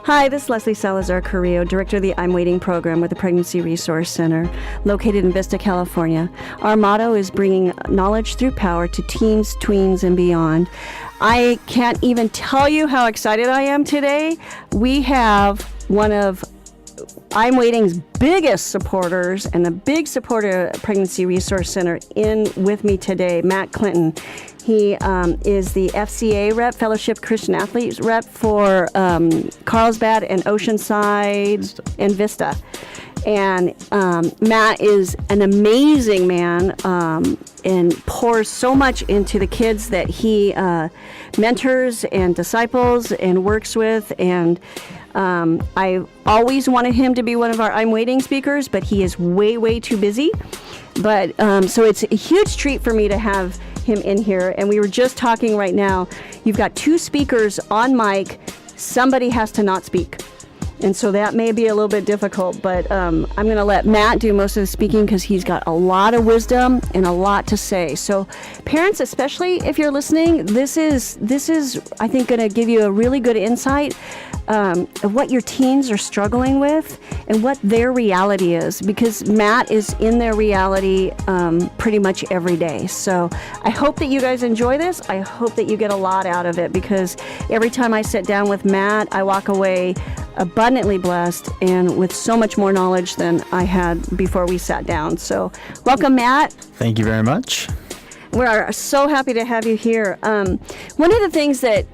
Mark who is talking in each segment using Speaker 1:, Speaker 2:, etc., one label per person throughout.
Speaker 1: Hi, this is Leslie Salazar Carrillo, Director of the I'm Waiting program with the Pregnancy Resource Center, located in Vista, California. Our motto is bringing knowledge through power to teens, tweens, and beyond. I can't even tell you how excited I am today. We have one of I'm Waiting's biggest supporters and a big supporter of Pregnancy Resource Center in with me today, Matt Clinton. He is the FCA rep, Fellowship Christian Athletes rep for Carlsbad and Oceanside and Vista. And Matt is an amazing man and pours so much into the kids that he mentors and disciples and works with. And I always wanted him to be one of our I'm Waiting speakers, but he is way too busy. But so it's a huge treat for me to have him in here. And we were just talking right now, you've got two speakers on mic, somebody has to not speak. And so that may be a little bit difficult, but I'm going to let Matt do most of the speaking because he's got a lot of wisdom and a lot to say. So parents, especially if you're listening, this is I think going to give you a really good insight of what your teens are struggling with and what their reality is, because Matt is in their reality pretty much every day. So I hope that you guys enjoy this. I hope that you get a lot out of it, because every time I sit down with Matt, I walk away abundantly blessed and with so much more knowledge than I had before we sat down. So welcome, Matt.
Speaker 2: Thank you very much.
Speaker 1: We're so happy to have you here. One of the things that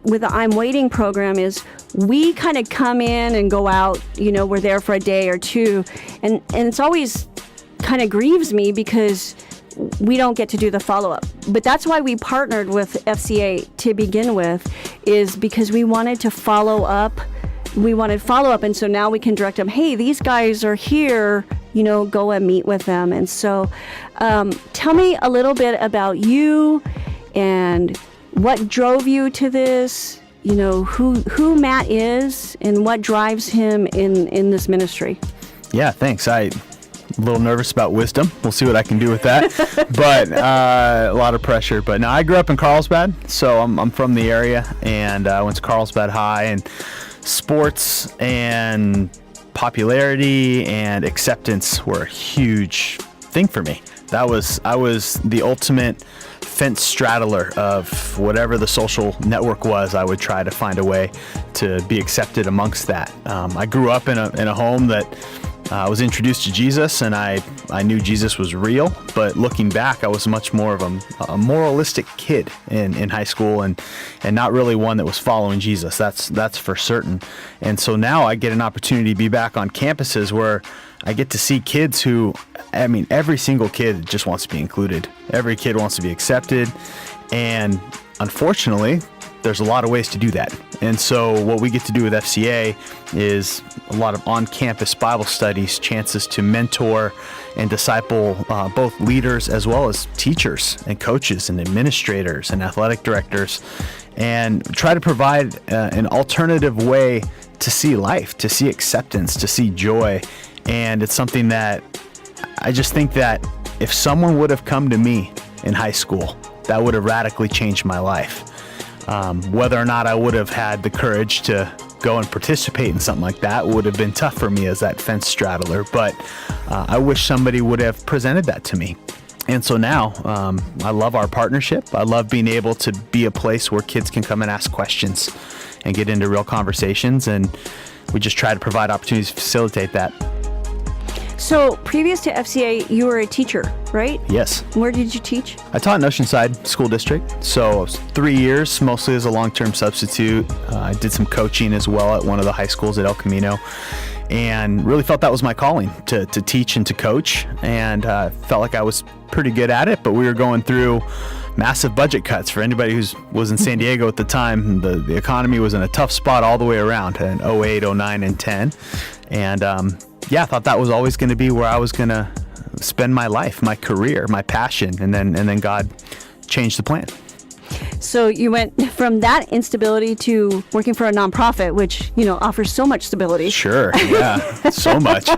Speaker 1: with the I'm Waiting program is we kind of come in and go out, we're there for a day or two, and it's always kind of grieves me because we don't get to do the follow-up. But that's why we partnered with FCA to begin with, is because we wanted to follow up. We wanted follow-up, and so now we can direct them, hey, these guys are here, go and meet with them. And so tell me a little bit about you and what drove you to this, who Matt is and what drives him in this ministry.
Speaker 2: Yeah, thanks. I'm a little nervous about wisdom. We'll see what I can do with that. But a lot of pressure. But no, I grew up in Carlsbad, so I'm from the area, and I went to Carlsbad High, and sports and popularity and acceptance were a huge thing for me. I was the ultimate fence straddler of whatever the social network was. I would try to find a way to be accepted amongst that. I grew up in a home that I was introduced to Jesus, and I knew Jesus was real, but looking back, I was much more of a moralistic kid in high school, and not really one that was following Jesus. That's for certain. And so now I get an opportunity to be back on campuses where I get to see kids who, every single kid just wants to be included. Every kid wants to be accepted, and unfortunately, there's a lot of ways to do that. And so what we get to do with FCA is a lot of on-campus Bible studies, chances to mentor and disciple both leaders as well as teachers and coaches and administrators and athletic directors, and try to provide an alternative way to see life, to see acceptance, to see joy. And it's something that I just think that if someone would have come to me in high school, that would have radically changed my life. Whether or not I would have had the courage to go and participate in something like that would have been tough for me as that fence straddler, but I wish somebody would have presented that to me. And so now I love our partnership. I love being able to be a place where kids can come and ask questions and get into real conversations, and we just try to provide opportunities to facilitate that.
Speaker 1: So previous to FCA, you were a teacher, right?
Speaker 2: Yes.
Speaker 1: Where did you teach?
Speaker 2: I taught in Oceanside School District, so it was 3 years, mostly as a long-term substitute. I did some coaching as well at one of the high schools at El Camino, and really felt that was my calling, to teach and to coach, and felt like I was pretty good at it. But we were going through massive budget cuts. For anybody who was in San Diego at the time, the economy was in a tough spot all the way around in 08, 09, and 10. And I thought that was always going to be where I was going to spend my life, my career, my passion, and then God changed the plan.
Speaker 1: So you went from that instability to working for a nonprofit, which offers so much stability.
Speaker 2: Sure, yeah, so much.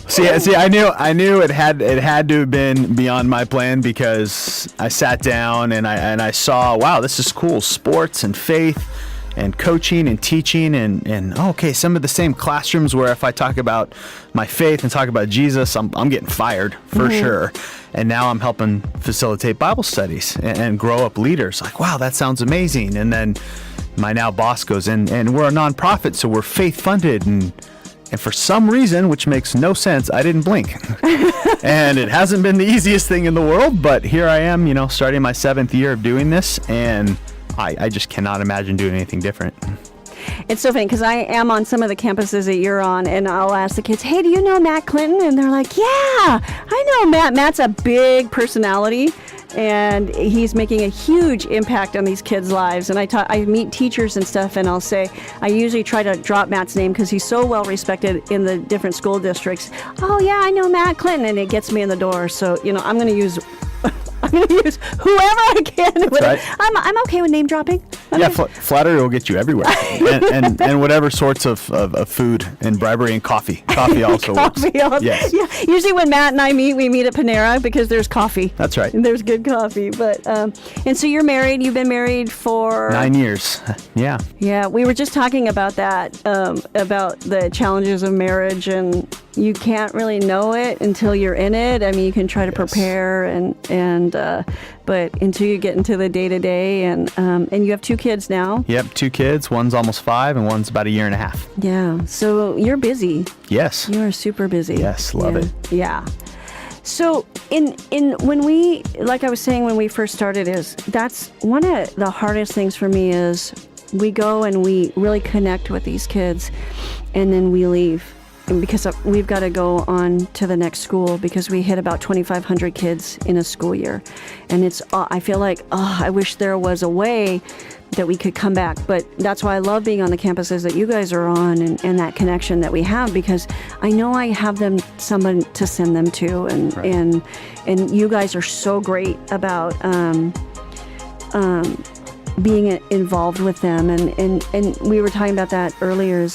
Speaker 2: See, I knew it had to have been beyond my plan, because I sat down and I saw, wow, this is cool, sports and faith. and coaching and teaching and okay, some of the same classrooms where if I talk about my faith and talk about Jesus, I'm getting fired for sure. And now I'm helping facilitate Bible studies and grow up leaders. Like, wow, that sounds amazing. And then my now boss goes in, and we're a nonprofit, so we're faith funded, and for some reason, which makes no sense, I didn't blink. And it hasn't been the easiest thing in the world, but here I am, starting my 7th year of doing this, and I just cannot imagine doing anything different.
Speaker 1: It's so funny because I am on some of the campuses that you're on, and I'll ask the kids, hey, do you know Matt Clinton? And they're like, yeah, I know Matt. Matt's a big personality, and he's making a huge impact on these kids' lives. And I meet teachers and stuff, and I'll say, I usually try to drop Matt's name because he's so well respected in the different school districts. Oh, yeah, I know Matt Clinton, and it gets me in the door. So, I'm going to use whoever I can.
Speaker 2: Right.
Speaker 1: I'm okay with name dropping.
Speaker 2: Flattery will get you everywhere, and whatever sorts of food and bribery and coffee. Coffee also works. Yes.
Speaker 1: Yeah. Usually when Matt and I meet, we meet at Panera because there's coffee.
Speaker 2: That's right.
Speaker 1: And there's good coffee. But and so you're married. You've been married for
Speaker 2: 9 years. Yeah.
Speaker 1: Yeah. We were just talking about that, about the challenges of marriage, and you can't really know it until you're in it. I mean, you can try to prepare but until you get into the day-to-day, and you have 2 kids now.
Speaker 2: Yep, 2 kids. One's almost 5 and one's about 1.5 years.
Speaker 1: Yeah, so you're busy.
Speaker 2: Yes.
Speaker 1: You are super busy.
Speaker 2: Yes, love it.
Speaker 1: Yeah. So when we, like I was saying when we first started, that's one of the hardest things for me is we go and we really connect with these kids, and then we leave. Because we've got to go on to the next school because we hit about 2,500 kids in a school year. And I feel like, I wish there was a way that we could come back. But that's why I love being on the campuses that you guys are on, and that connection that we have, because I know I have someone to send them to. And,
Speaker 2: right.
Speaker 1: and you guys are so great about being involved with them. And we were talking about that earlier,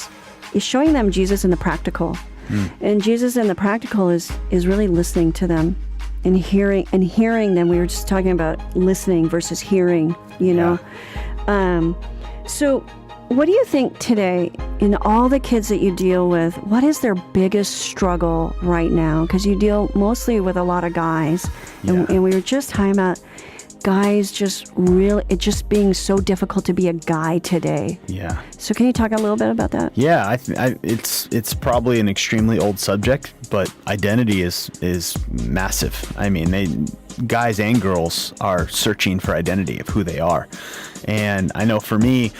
Speaker 1: is showing them Jesus in the practical. And Jesus in the practical is really listening to them and hearing them. We were just talking about listening versus hearing, So what do you think today, in all the kids that you deal with, what is their biggest struggle right now? Because you deal mostly with a lot of guys. And we were just talking about guys it just being so difficult to be a guy today.
Speaker 2: Yeah.
Speaker 1: So can you talk a little bit about that?
Speaker 2: Yeah, it's probably an extremely old subject, but identity is massive. I mean, guys and girls are searching for identity of who they are. And I know for me,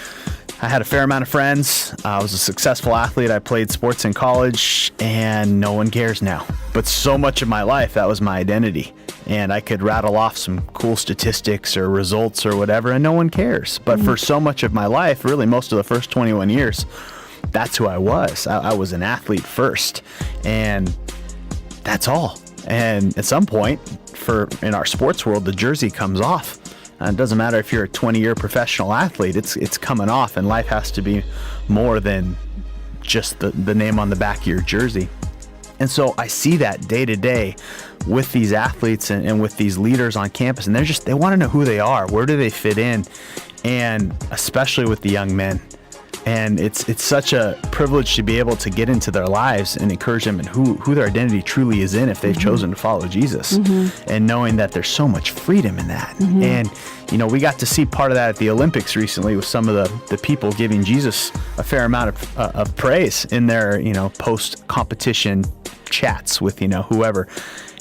Speaker 2: I had a fair amount of friends. I was a successful athlete. I played sports in college, and no one cares now. But so much of my life, that was my identity. And I could rattle off some cool statistics or results or whatever, and no one cares. But for so much of my life, really most of the first 21 years, that's who I was. I was an athlete first, and that's all. And at some point, in our sports world, the jersey comes off. It doesn't matter if you're a 20-year professional athlete, it's coming off, and life has to be more than just the name on the back of your jersey. And so I see that day to day with these athletes and with these leaders on campus, and they want to know who they are, where do they fit in, and especially with the young men. And it's such a privilege to be able to get into their lives and encourage them in who their identity truly is in if they've chosen to follow Jesus, and knowing that there's so much freedom in that. And, we got to see part of that at the Olympics recently with some of the people giving Jesus a fair amount of praise in their, post-competition chats with, whoever.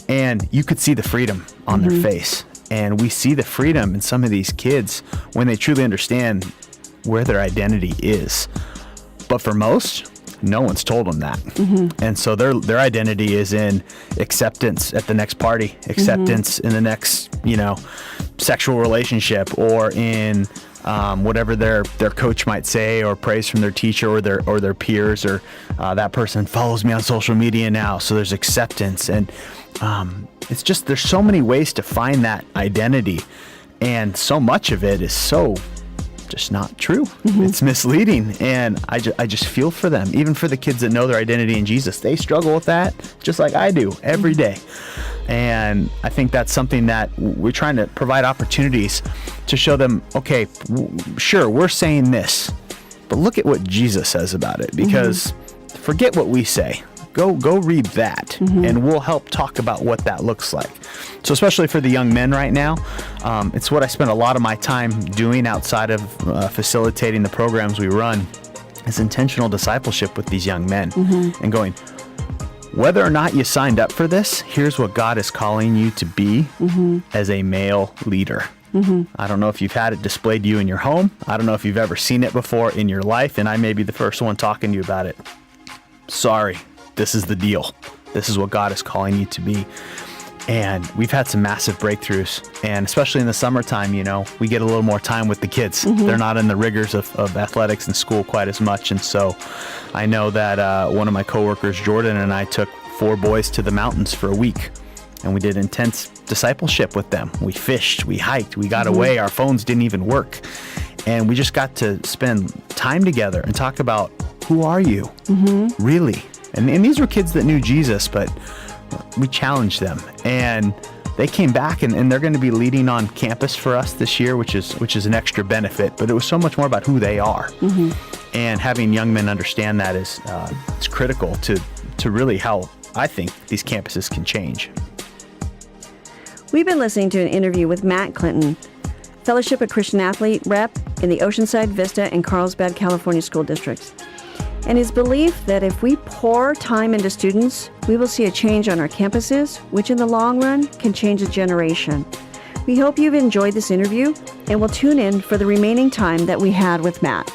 Speaker 2: And you could see the freedom on their face. And we see the freedom in some of these kids when they truly understand where their identity is. But for most, no one's told them that. And so their identity is in acceptance at the next party, acceptance in the next, sexual relationship, or in whatever their coach might say, or praise from their teacher or their peers, or that person follows me on social media now. So there's acceptance. And it's just, there's so many ways to find that identity. And so much of it is so just not true. It's misleading. And I just feel for them, even for the kids that know their identity in Jesus. They struggle with that just like I do every day. And I think that's something that we're trying to provide opportunities to show them, okay, sure, we're saying this, but look at what Jesus says about it, because forget what we say. Go read that, and we'll help talk about what that looks like. So especially for the young men right now, it's what I spend a lot of my time doing outside of facilitating the programs we run, is intentional discipleship with these young men, and going, whether or not you signed up for this, here's what God is calling you to be as a male leader. I don't know if you've had it displayed to you in your home. I don't know if you've ever seen it before in your life, and I may be the first one talking to you about it. Sorry, this is the deal. This is what God is calling you to be. And we've had some massive breakthroughs, and especially in the summertime, we get a little more time with the kids. They're not in the rigors of athletics in school quite as much. And so I know that one of my coworkers, Jordan, and I took 4 boys to the mountains for a week, and we did intense discipleship with them. We fished, we hiked, we got away. Our phones didn't even work. And we just got to spend time together and talk about, who are you? Really? And these were kids that knew Jesus, but we challenged them, and they came back, and they're going to be leading on campus for us this year, which is an extra benefit. But it was so much more about who they are, and having young men understand that is it's critical to really how I think these campuses can change.
Speaker 1: We've been listening to an interview with Matt Clinton, Fellowship of Christian Athlete rep in the Oceanside, Vista, and Carlsbad, California school districts, and his belief that if we pour time into students, we will see a change on our campuses, which in the long run can change a generation. We hope you've enjoyed this interview, and will tune in for the remaining time that we had with Matt.